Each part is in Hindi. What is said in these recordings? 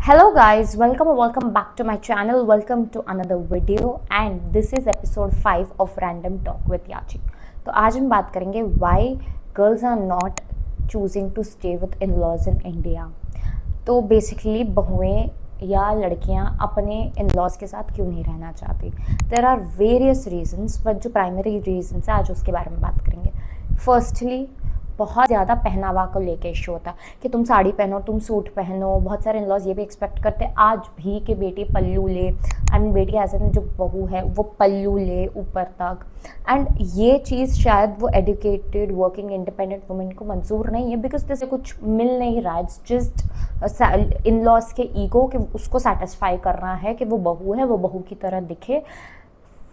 Hello guys, welcome or welcome back to my channel. Welcome to another video and this is episode 5 of Random Talk with Yachi. तो आज हम बात करेंगे why girls are not choosing to stay with in-laws in India. तो बेसिकली बहुएं या लड़कियां अपने इन-लॉज के साथ क्यों नहीं रहना चाहती. There are various reasons but जो प्राइमरी रीजंस है आज उसके बारे में बात करेंगे. फर्स्टली बहुत ज़्यादा पहनावा को लेके इशू होता है कि तुम साड़ी पहनो, तुम सूट पहनो. बहुत सारे इन-लॉज ये भी एक्सपेक्ट करते हैं आज भी कि बेटी पल्लू ले. आई मीन बेटी एज एन जो बहू है वो पल्लू ले ऊपर तक. एंड ये चीज़ शायद वो एजुकेटेड वर्किंग इंडिपेंडेंट वुमेन को मंजूर नहीं है बिकॉज जैसे कुछ मिल नहीं रहा है. इट्स जस्ट इन-लॉज के ईगो कि उसको सेटिस्फाई करना है कि वो बहू है, वो बहू की तरह दिखे.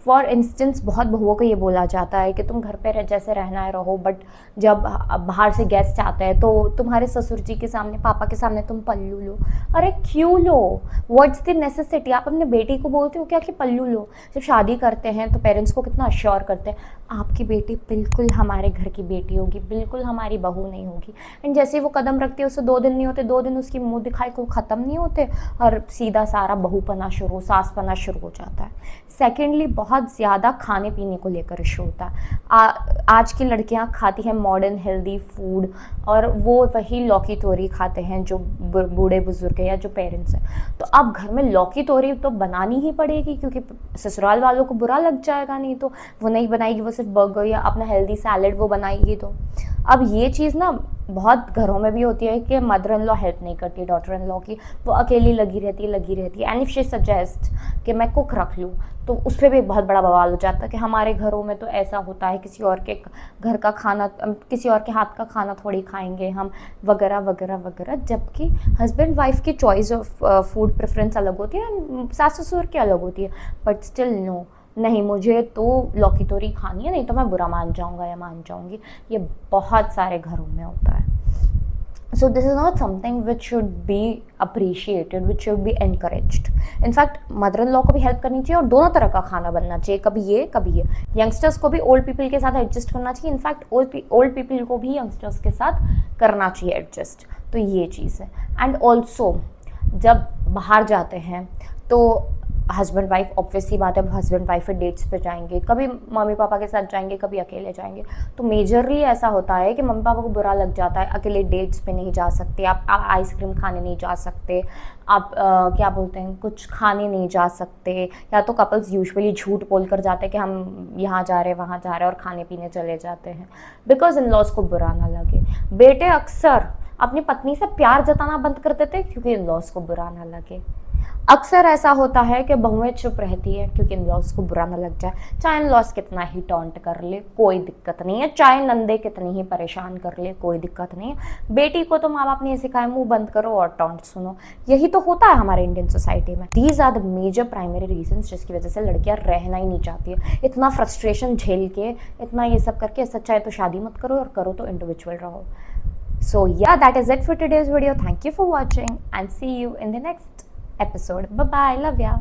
फॉर इंस्टेंस बहुत बहुओं को ये बोला जाता है कि तुम घर पे जैसे रहना है रहो, बट जब बाहर से गेस्ट आते हैं तो तुम्हारे ससुर जी के सामने, पापा के सामने तुम पल्लू लो. अरे क्यों लो? What's the necessity? आप अपने बेटी को बोलते हो क्या कि पल्लू लो? जब शादी करते हैं तो पेरेंट्स को कितना अश्योर करते हैं आपकी बेटी बिल्कुल हमारे घर की बेटी होगी, बिल्कुल हमारी बहू नहीं होगी. एंड जैसे वो कदम रखती है उससे 2 दिन नहीं होते, 2 दिन उसकी मुँह दिखाई को ख़त्म नहीं होते और सीधा सारा बहूपना शुरू, सासपना शुरू हो जाता है. सेकेंडली बहुत ज़्यादा खाने पीने को लेकर इशू होता है. आज की लड़कियां खाती हैं मॉडर्न हेल्दी फूड और वो वही लौकी तोरी खाते हैं जो बूढ़े बुजुर्ग हैं या जो पेरेंट्स हैं. तो अब घर में लौकी तोरी तो बनानी ही पड़ेगी क्योंकि ससुराल वालों को बुरा लग जाएगा, नहीं तो वो नहीं बनाएगी, वो सिर्फ बर्गर या अपना हेल्दी सैलेड वो बनाएगी. तो अब ये चीज़ ना बहुत घरों में भी होती है कि मदर इन लॉ हेल्प नहीं करती डॉटर इन लॉ की, वो अकेली लगी रहती है. एंड इफ शी सजेस्ट कि मैं कुक रख लूँ तो उस पर भी बहुत बड़ा बवाल हो जाता है कि हमारे घरों में तो ऐसा होता है, किसी और के घर का खाना, किसी और के हाथ का खाना थोड़ी खाएंगे हम, वगैरह वगैरह वगैरह. जबकि हस्बैंड वाइफ की चॉइस ऑफ फूड प्रेफरेंस अलग होती है, सास ससुर की अलग होती है. बट स्टिल नो, नहीं मुझे तो लौकी तोरी खानी है, नहीं तो मैं बुरा मान जाऊंगा या मान जाऊंगी. ये बहुत सारे घरों में होता है. So this is not something which should be appreciated, which should be encouraged. In fact, mother-in-law को भी हेल्प करनी चाहिए और दोनों तरह का खाना बनना चाहिए, कभी ये कभी ये. यंगस्टर्स को भी ओल्ड पीपल के साथ एडजस्ट करना चाहिए. इनफैक्ट ओल्ड पीपल को भी यंगस्टर्स के साथ करना चाहिए एडजस्ट. तो ये चीज़ है. एंड ऑल्सो जब बाहर जाते हैं तो हस्बैंड वाइफ, ऑब्वियस सी बात है, हस्बैंड वाइफ डेट्स पे जाएंगे, कभी मम्मी पापा के साथ जाएंगे, कभी अकेले जाएंगे. तो मेजरली ऐसा होता है कि मम्मी पापा को बुरा लग जाता है, अकेले डेट्स पे नहीं जा सकते, आप आइसक्रीम खाने नहीं जा सकते, आप क्या बोलते हैं, कुछ खाने नहीं जा सकते. या तो कपल्स यूजुअली झूठ बोल कर जाते हैं कि हम यहाँ जा रहे हैं, वहाँ जा रहे हैं और खाने पीने चले जाते हैं बिकॉज इन लॉज को बुरा ना लगे. बेटे अक्सर अपनी पत्नी से प्यार जताना बंद कर देते हैं क्योंकि इन लॉज को बुरा ना लगे. अक्सर ऐसा होता है कि बहुएं चुप रहती है क्योंकि इन लॉज को बुरा ना लग जाए. चाहे इन लॉज कितना ही टॉन्ट कर ले कोई दिक्कत नहीं है, चाहे नंदे कितनी ही परेशान कर ले कोई दिक्कत नहीं है. बेटी को तो माँ बाप ने सिखाया मुंह बंद करो और टॉन्ट सुनो. यही तो होता है हमारे इंडियन सोसाइटी में. These are the major primary reasons जिसकी वजह से लड़कियां रहना ही नहीं चाहती है. इतना फ्रस्ट्रेशन झेल के, इतना ये सब करके, सच्चाई तो शादी मत करो और करो तो इंडिविजुअल रहो. So yeah, that is it for today's video. Thank you for watching and see you in the next episode. Bye bye. Love ya.